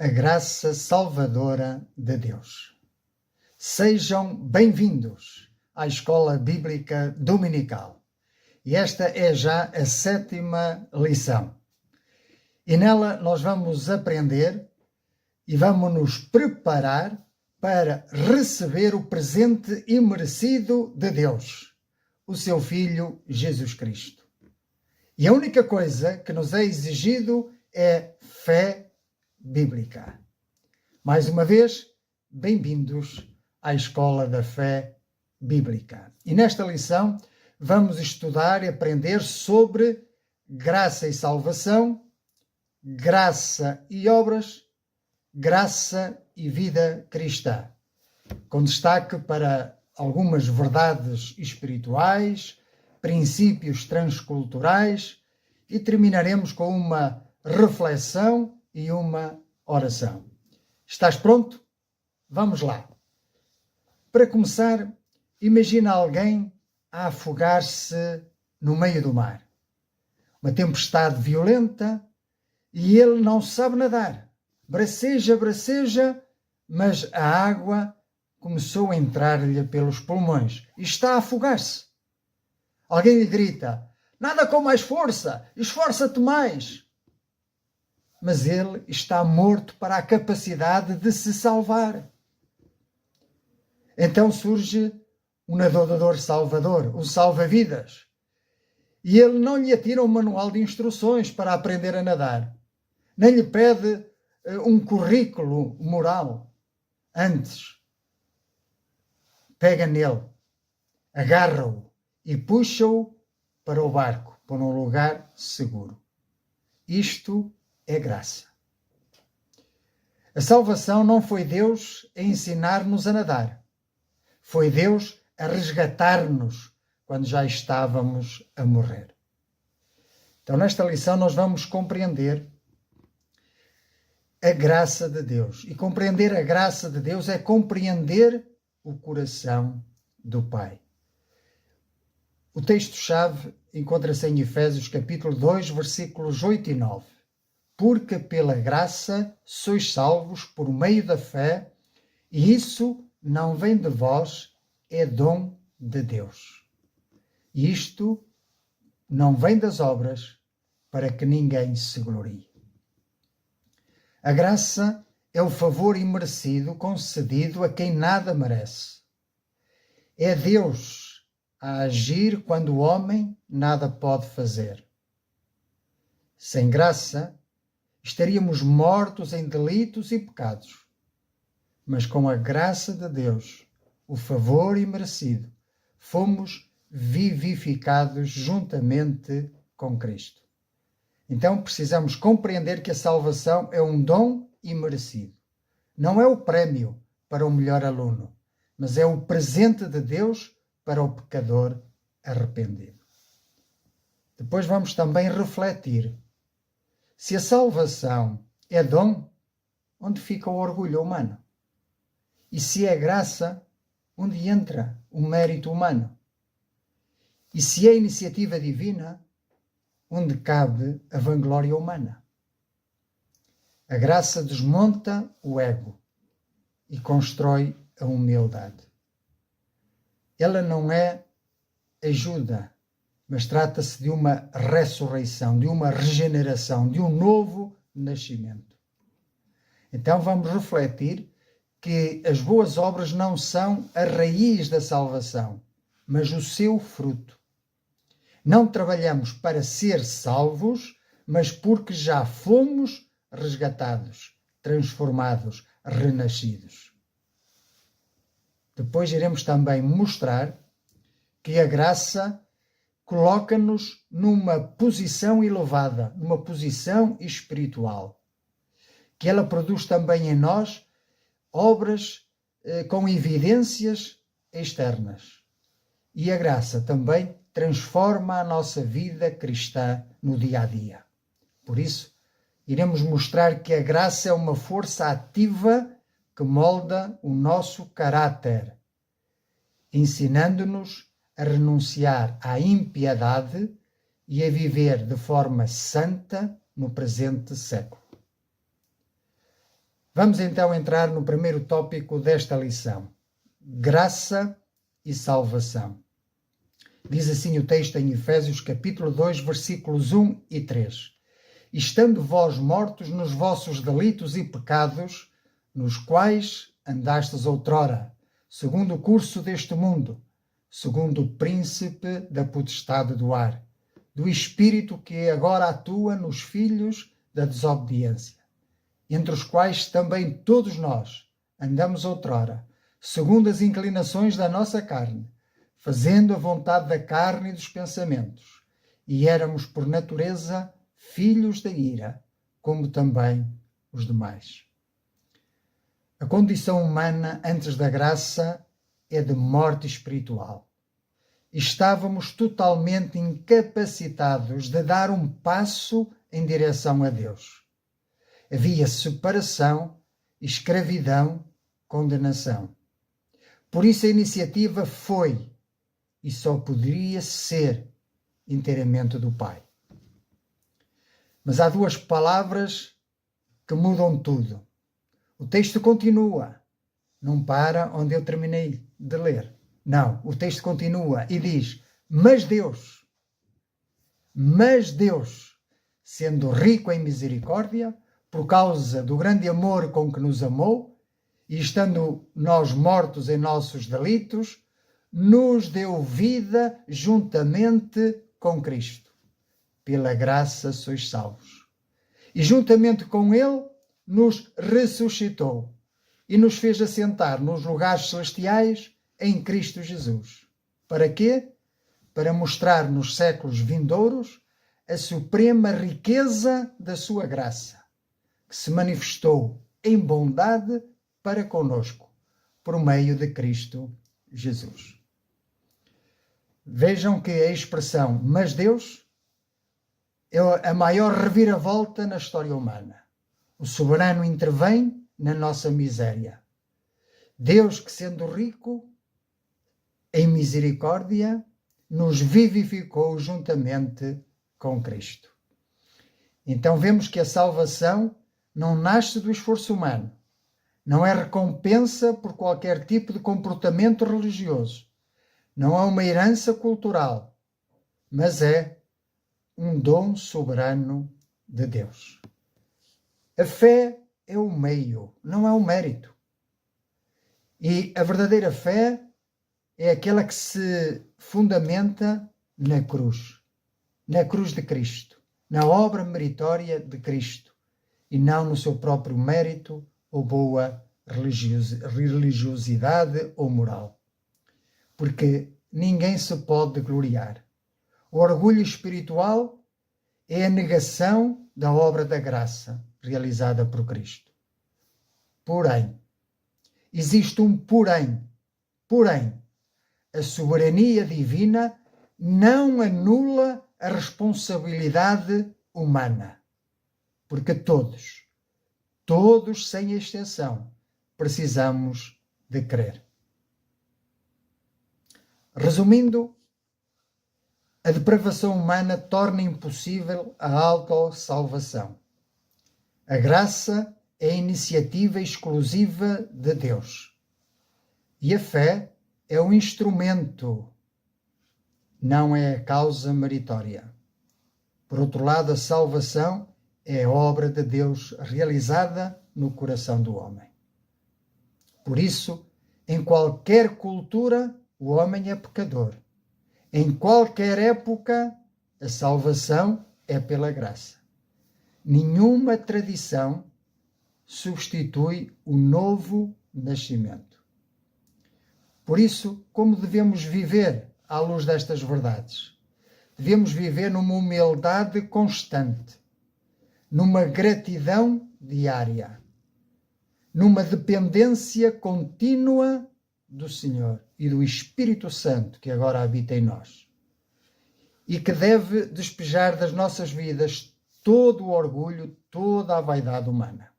a graça salvadora de Deus. Sejam bem-vindos à Escola Bíblica Dominical. E esta é já a 7ª lição. E nela nós vamos aprender e vamos nos preparar para receber o presente imerecido de Deus, o seu Filho Jesus Cristo. E a única coisa que nos é exigido é fé bíblica. Mais uma vez, bem-vindos à Escola da Fé Bíblica. E nesta lição vamos estudar e aprender sobre graça e salvação, graça e obras, graça e vida cristã, com destaque para algumas verdades espirituais, princípios transculturais, e terminaremos com uma reflexão e uma oração. Estás pronto? Vamos lá. Para começar, imagina alguém a afogar-se no meio do mar. Uma tempestade violenta e ele não sabe nadar. Braceja, mas a água começou a entrar-lhe pelos pulmões e está a afogar-se. Alguém lhe grita: nada com mais força, esforça-te mais. Mas ele está morto para a capacidade de se salvar. Então surge um nadador salvador, um salva-vidas. E ele não lhe atira um manual de instruções para aprender a nadar. Nem lhe pede um currículo moral. Antes, pega nele, agarra-o e puxa-o para o barco, para um lugar seguro. Isto é graça. A salvação não foi Deus a ensinar-nos a nadar. Foi Deus a resgatar-nos quando já estávamos a morrer. Então, nesta lição, nós vamos compreender a graça de Deus. E compreender a graça de Deus é compreender o coração do Pai. O texto-chave encontra-se em Efésios capítulo 2, versículos 8 e 9. Porque pela graça sois salvos por meio da fé, e isso não vem de vós, é dom de Deus. E isto não vem das obras, para que ninguém se glorie. A graça é o favor imerecido concedido a quem nada merece. É Deus a agir quando o homem nada pode fazer. Sem graça, estaríamos mortos em delitos e pecados. Mas com a graça de Deus, o favor imerecido, fomos vivificados juntamente com Cristo. Então precisamos compreender que a salvação é um dom imerecido. Não é o prémio para o melhor aluno, mas é o presente de Deus para o pecador arrependido. Depois vamos também refletir. Se a salvação é dom, onde fica o orgulho humano? E se é graça, onde entra o mérito humano? E se é iniciativa divina, onde cabe a vanglória humana? A graça desmonta o ego e constrói a humildade. Ela não é ajuda, mas trata-se de uma ressurreição, de uma regeneração, de um novo nascimento. Então vamos refletir que as boas obras não são a raiz da salvação, mas o seu fruto. Não trabalhamos para ser salvos, mas porque já fomos resgatados, transformados, renascidos. Depois iremos também mostrar que a graça coloca-nos numa posição elevada, numa posição espiritual, que ela produz também em nós obras com evidências externas. E a graça também transforma a nossa vida cristã no dia a dia. Por isso, iremos mostrar que a graça é uma força ativa que molda o nosso caráter, ensinando-nos a renunciar à impiedade e a viver de forma santa no presente século. Vamos então entrar no primeiro tópico desta lição: graça e salvação. Diz assim o texto em Efésios capítulo 2, versículos 1 e 3. Estando vós mortos nos vossos delitos e pecados, nos quais andastes outrora, segundo o curso deste mundo, segundo o príncipe da potestade do ar, do espírito que agora atua nos filhos da desobediência, entre os quais também todos nós andamos outrora, segundo as inclinações da nossa carne, fazendo a vontade da carne e dos pensamentos, e éramos por natureza filhos da ira, como também os demais. A condição humana antes da graça é de morte espiritual. Estávamos totalmente incapacitados de dar um passo em direção a Deus. Havia separação, escravidão, condenação. Por isso a iniciativa foi e só poderia ser inteiramente do Pai. Mas há duas palavras que mudam tudo. O texto continua, não para onde eu terminei de ler. Não, o texto continua e diz: mas Deus, sendo rico em misericórdia, por causa do grande amor com que nos amou, e estando nós mortos em nossos delitos, nos deu vida juntamente com Cristo. Pela graça sois salvos. E juntamente com Ele nos ressuscitou e nos fez assentar nos lugares celestiais em Cristo Jesus. Para quê? Para mostrar nos séculos vindouros a suprema riqueza da sua graça, que se manifestou em bondade para conosco, por meio de Cristo Jesus. Vejam que a expressão "mas Deus" é a maior reviravolta na história humana. O soberano intervém na nossa miséria. Deus, que sendo rico em misericórdia, nos vivificou juntamente com Cristo. Então vemos que a salvação não nasce do esforço humano, não é recompensa por qualquer tipo de comportamento religioso, não é uma herança cultural, mas é um dom soberano de Deus. A fé é o meio, não é o mérito. E a verdadeira fé é aquela que se fundamenta na cruz de Cristo, na obra meritória de Cristo, e não no seu próprio mérito ou boa religiosidade ou moral. Porque ninguém se pode gloriar. O orgulho espiritual é a negação da obra da graça realizada por Cristo. Porém, existe um porém, a soberania divina não anula a responsabilidade humana, porque todos sem exceção, precisamos de crer. Resumindo, a depravação humana torna impossível a autossalvação. A graça é a iniciativa exclusiva de Deus. E a fé é um instrumento, não é a causa meritória. Por outro lado, a salvação é a obra de Deus realizada no coração do homem. Por isso, em qualquer cultura, o homem é pecador. Em qualquer época, a salvação é pela graça. Nenhuma tradição substitui o novo nascimento. Por isso, como devemos viver à luz destas verdades? Devemos viver numa humildade constante, numa gratidão diária, numa dependência contínua do Senhor e do Espírito Santo que agora habita em nós e que deve despejar das nossas vidas todo o orgulho, toda a vaidade humana.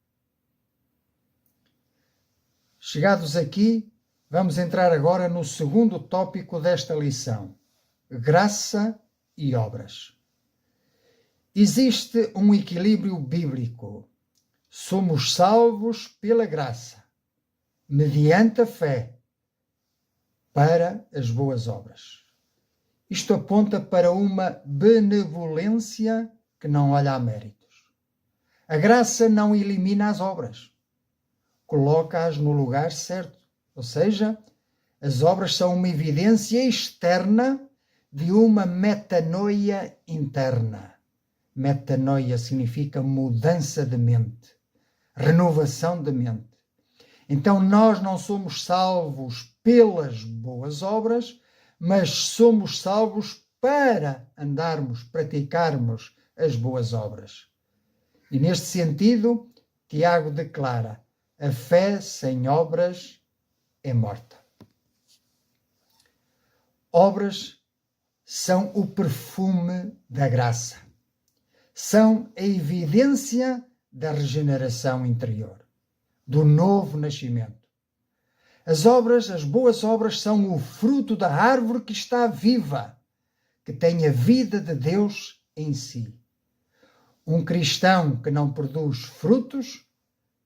Chegados aqui, vamos entrar agora no segundo tópico desta lição: graça e obras. Existe um equilíbrio bíblico somos salvos pela graça, mediante a fé, para as boas obras. Isto aponta para uma benevolência que não olha a méritos. A graça não elimina as obras, coloca-as no lugar certo. Ou seja, as obras são uma evidência externa de uma metanoia interna. Metanoia significa mudança de mente, renovação de mente. Então nós não somos salvos pelas boas obras, mas somos salvos para andarmos, praticarmos as boas obras. E neste sentido, Tiago declara: a fé sem obras é morta. Obras são o perfume da graça. São a evidência da regeneração interior, do novo nascimento. As boas obras são o fruto da árvore que está viva, que tem a vida de Deus em si. Um cristão que não produz frutos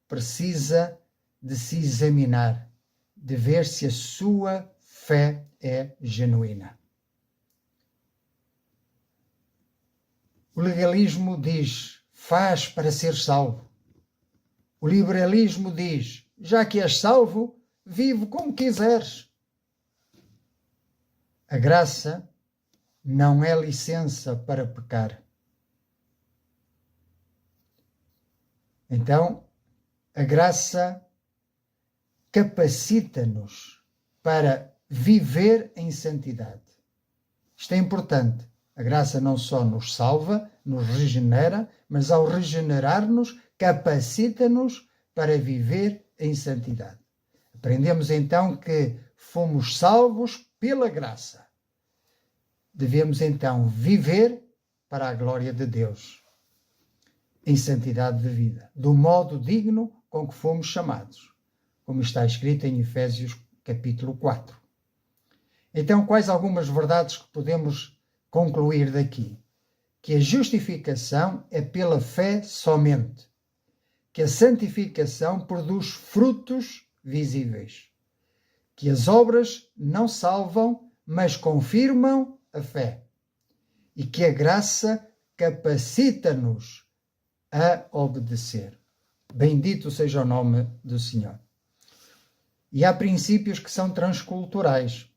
precisa de se examinar, de ver se a sua fé é genuína. O legalismo diz: faz para ser salvo. O liberalismo diz: já que és salvo, vive como quiseres. A graça não é licença para pecar. Então, a graça capacita-nos para viver em santidade. Isto é importante. A graça não só nos salva, nos regenera, mas ao regenerar-nos, capacita-nos para viver em santidade. Aprendemos então que fomos salvos pela graça. Devemos então viver para a glória de Deus, em santidade de vida, do modo digno com que fomos chamados, como está escrito em Efésios capítulo 4. Então, quais algumas verdades que podemos concluir daqui? Que a justificação é pela fé somente, que a santificação produz frutos visíveis, que as obras não salvam, mas confirmam a fé, e que a graça capacita-nos a obedecer. Bendito seja o nome do Senhor. E há princípios que são transculturais.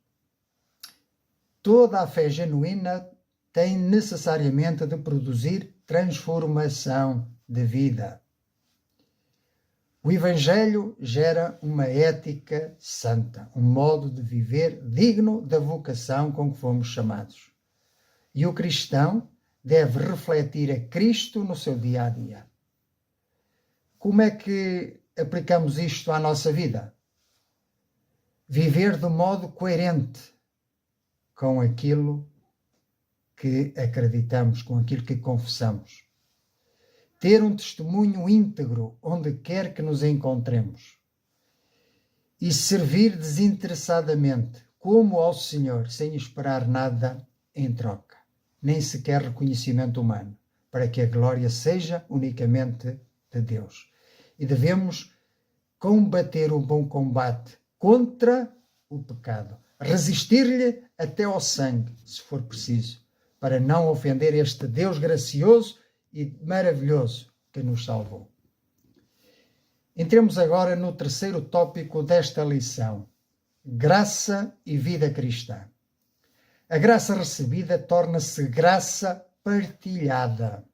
Toda a fé genuína tem necessariamente de produzir transformação de vida. O Evangelho gera uma ética santa, um modo de viver digno da vocação com que fomos chamados. E o cristão deve refletir a Cristo no seu dia a dia. Como é que aplicamos isto à nossa vida? Viver de modo coerente com aquilo que acreditamos, com aquilo que confessamos. Ter um testemunho íntegro onde quer que nos encontremos. E servir desinteressadamente, como ao Senhor, sem esperar nada em troca, nem sequer reconhecimento humano, para que a glória seja unicamente de Deus. E devemos combater o bom combate contra o pecado. Resistir-lhe até ao sangue, se for preciso, para não ofender este Deus gracioso e maravilhoso que nos salvou. Entremos agora no terceiro tópico desta lição: graça e vida cristã. A graça recebida torna-se graça partilhada.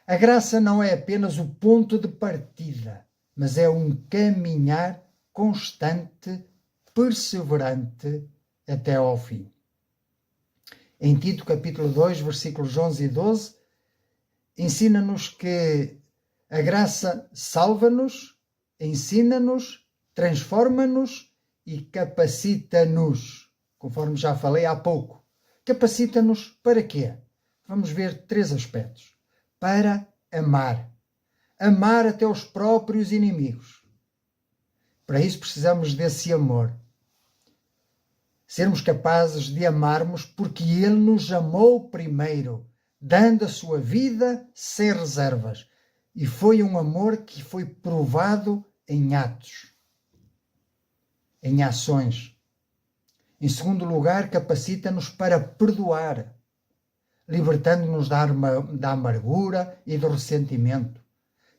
A graça não é apenas o ponto de partida, mas é um caminhar constante, perseverante até ao fim. Em Tito capítulo 2, versículos 11 e 12, ensina-nos que a graça salva-nos, ensina-nos, transforma-nos e capacita-nos, conforme já falei há pouco. Capacita-nos para quê? Vamos ver 3 aspectos. Para amar. Amar até os próprios inimigos. Para isso precisamos desse amor. Sermos capazes de amarmos porque Ele nos amou primeiro, dando a sua vida sem reservas. E foi um amor que foi provado em atos, em ações. Em segundo lugar, capacita-nos para perdoar, libertando-nos da amargura e do ressentimento.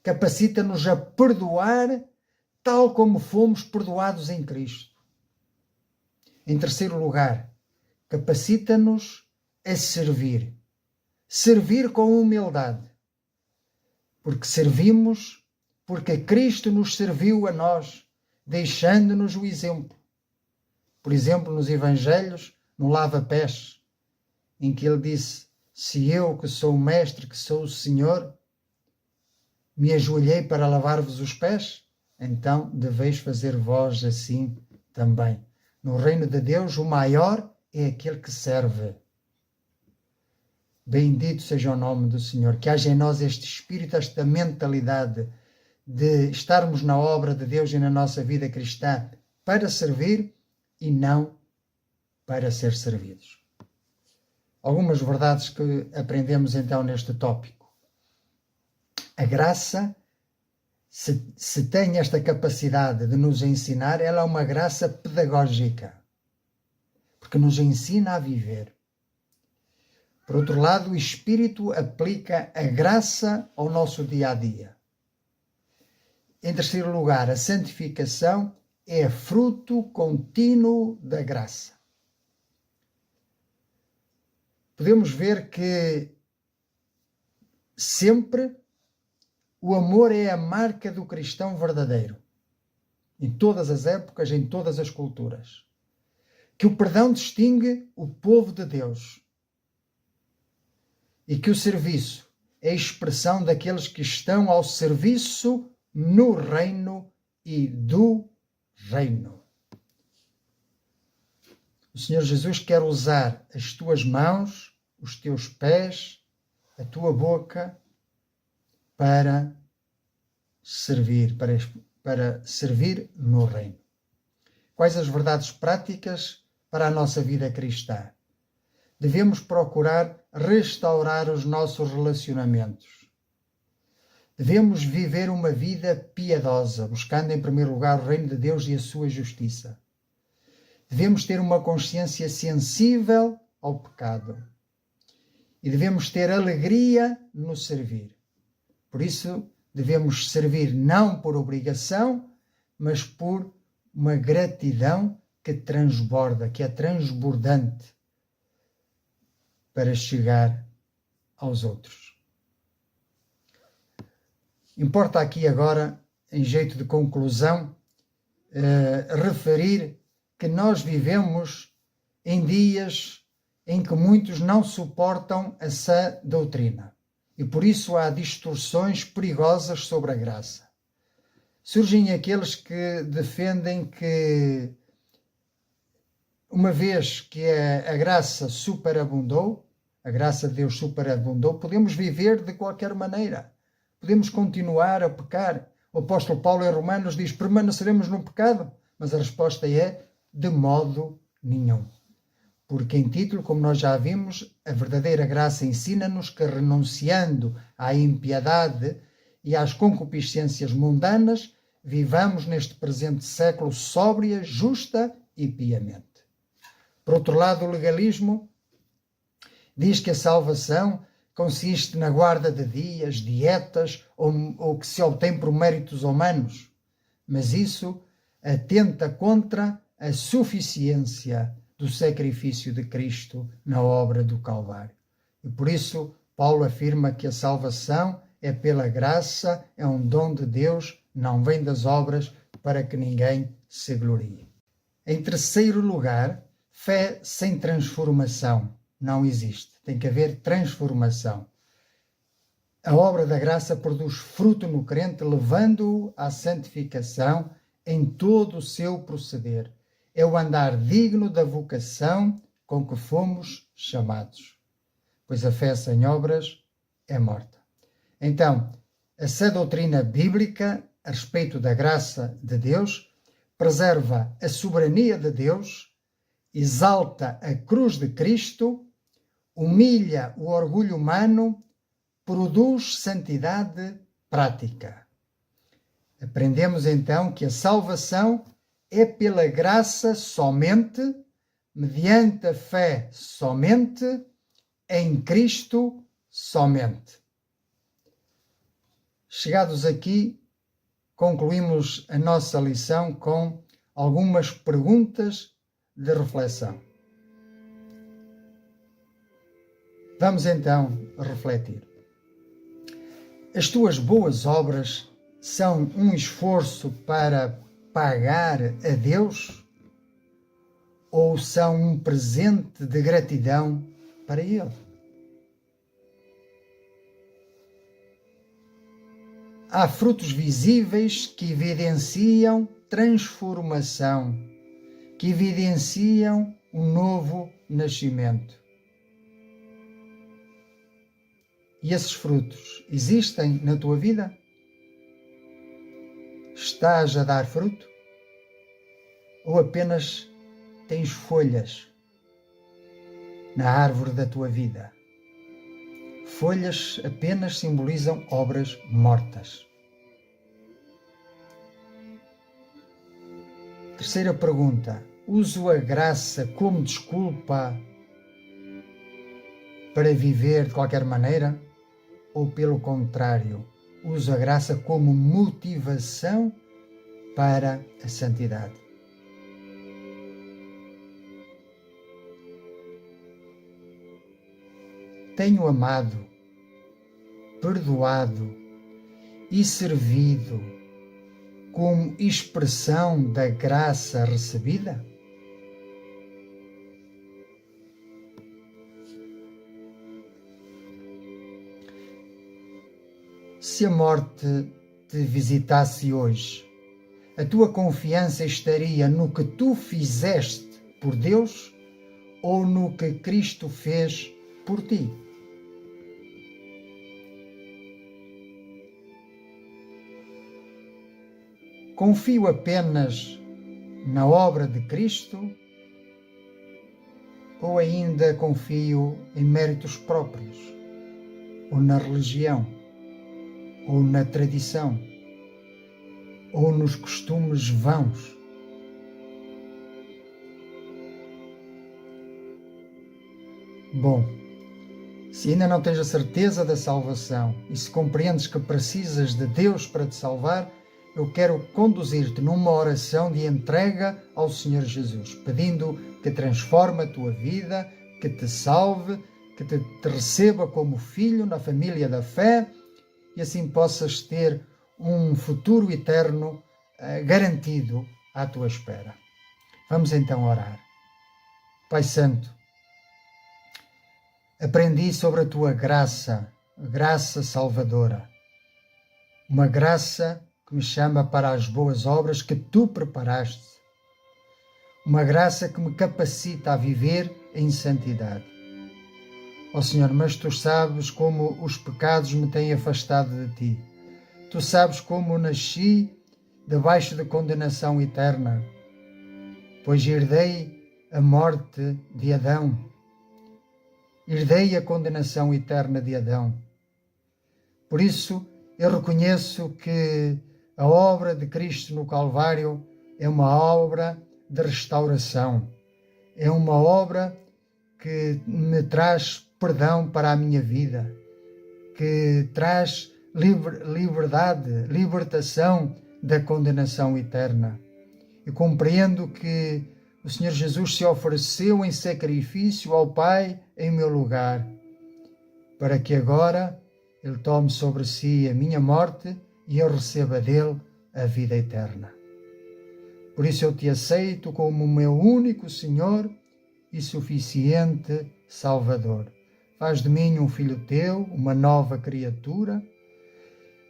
Capacita-nos a perdoar tal como fomos perdoados em Cristo. Em terceiro lugar, capacita-nos a servir. Servir com humildade. Porque servimos, porque Cristo nos serviu a nós, deixando-nos o exemplo. Por exemplo, nos Evangelhos, no lava-pés, em que ele disse: se eu, que sou o mestre, que sou o Senhor, me ajoelhei para lavar-vos os pés, então deveis fazer vós assim também. No reino de Deus, o maior é aquele que serve. Bendito seja o nome do Senhor. Que haja em nós este espírito, esta mentalidade de estarmos na obra de Deus e na nossa vida cristã para servir e não para ser servidos. Algumas verdades que aprendemos então neste tópico. A graça, se tem esta capacidade de nos ensinar, ela é uma graça pedagógica, porque nos ensina a viver. Por outro lado, o Espírito aplica a graça ao nosso dia a dia. Em terceiro lugar, a santificação é fruto contínuo da graça. Podemos ver que sempre o amor é a marca do cristão verdadeiro, em todas as épocas, em todas as culturas. Que o perdão distingue o povo de Deus e que o serviço é a expressão daqueles que estão ao serviço no reino e do reino. O Senhor Jesus quer usar as tuas mãos, os teus pés, a tua boca para servir, para servir no reino. Quais as verdades práticas para a nossa vida cristã? Devemos procurar restaurar os nossos relacionamentos. Devemos viver uma vida piedosa, buscando em primeiro lugar o reino de Deus e a sua justiça. Devemos ter uma consciência sensível ao pecado. E devemos ter alegria no servir. Por isso, devemos servir não por obrigação, mas por uma gratidão que transborda, que é transbordante para chegar aos outros. Importa aqui agora, em jeito de conclusão, referir que nós vivemos em dias em que muitos não suportam a sã doutrina e por isso há distorções perigosas sobre a graça. Surgem aqueles que defendem que, uma vez que a graça superabundou, a graça de Deus superabundou, podemos viver de qualquer maneira. Podemos continuar a pecar. O apóstolo Paulo em Romanos diz: permaneceremos no pecado? Mas a resposta é: de modo nenhum. Porque em título, como nós já vimos, a verdadeira graça ensina-nos que, renunciando à impiedade e às concupiscências mundanas, vivamos neste presente século sóbria, justa e piamente. Por outro lado, o legalismo diz que a salvação consiste na guarda de dias, dietas ou que se obtém por méritos humanos. Mas isso atenta contra a suficiência do sacrifício de Cristo na obra do Calvário. E por isso, Paulo afirma que a salvação é pela graça, é um dom de Deus, não vem das obras, para que ninguém se glorie. Em terceiro lugar, fé sem transformação não existe. Tem que haver transformação. A obra da graça produz fruto no crente, levando-o à santificação em todo o seu proceder. É o andar digno da vocação com que fomos chamados. Pois a fé sem obras é morta. Então, a sã doutrina bíblica a respeito da graça de Deus preserva a soberania de Deus, exalta a cruz de Cristo, humilha o orgulho humano, produz santidade prática. Aprendemos então que a salvação é pela graça somente, mediante a fé somente, em Cristo somente. Chegados aqui, concluímos a nossa lição com algumas perguntas de reflexão. Vamos então refletir. As tuas boas obras são um esforço para pagar a Deus ou são um presente de gratidão para Ele? Há frutos visíveis que evidenciam transformação, que evidenciam um novo nascimento. E esses frutos existem na tua vida? Estás a dar fruto? Ou apenas tens folhas na árvore da tua vida? Folhas apenas simbolizam obras mortas. Terceira pergunta. Uso a graça como desculpa para viver de qualquer maneira? Ou, pelo contrário, uso a graça como motivação para a santidade? Tenho amado, perdoado e servido como expressão da graça recebida? Se a morte te visitasse hoje, a tua confiança estaria no que tu fizeste por Deus ou no que Cristo fez por ti? Confio apenas na obra de Cristo ou ainda confio em méritos próprios, ou na religião, ou na tradição, ou nos costumes vãos? Bom, se ainda não tens a certeza da salvação e se compreendes que precisas de Deus para te salvar, eu quero conduzir-te numa oração de entrega ao Senhor Jesus, pedindo que transforme a tua vida, que te salve, que te receba como filho na família da fé e assim possas ter um futuro eterno garantido à tua espera. Vamos então orar. Pai Santo, aprendi sobre a tua graça, graça salvadora, uma graça que me chama para as boas obras que tu preparaste, uma graça que me capacita a viver em santidade. Ó Senhor, mas tu sabes como os pecados me têm afastado de ti. Tu sabes como nasci debaixo de condenação eterna, pois herdei a morte de Adão, herdei a condenação eterna de Adão. Por isso, eu reconheço que a obra de Cristo no Calvário é uma obra de restauração, é uma obra que me traz perdão para a minha vida, que traz liberdade, libertação da condenação eterna. Eu compreendo que o Senhor Jesus se ofereceu em sacrifício ao Pai em meu lugar, para que agora Ele tome sobre si a minha morte e eu receba dele a vida eterna. Por isso eu te aceito como o meu único Senhor e suficiente Salvador. Faz de mim um filho teu, uma nova criatura,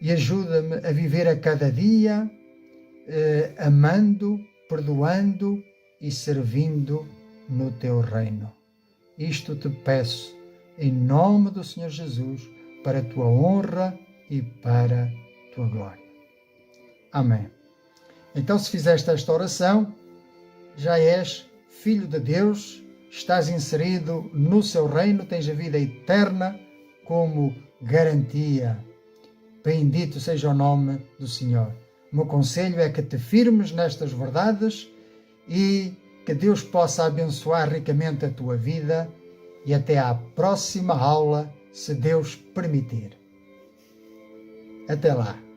e ajuda-me a viver a cada dia amando, perdoando e servindo no teu reino. Isto te peço em nome do Senhor Jesus, para a tua honra e para a tua glória. Amém. Então, se fizeste esta oração, já és filho de Deus, estás inserido no seu reino, tens a vida eterna como garantia. Bendito seja o nome do Senhor. O meu conselho é que te firmes nestas verdades e que Deus possa abençoar ricamente a tua vida e até à próxima aula, se Deus permitir. Até lá.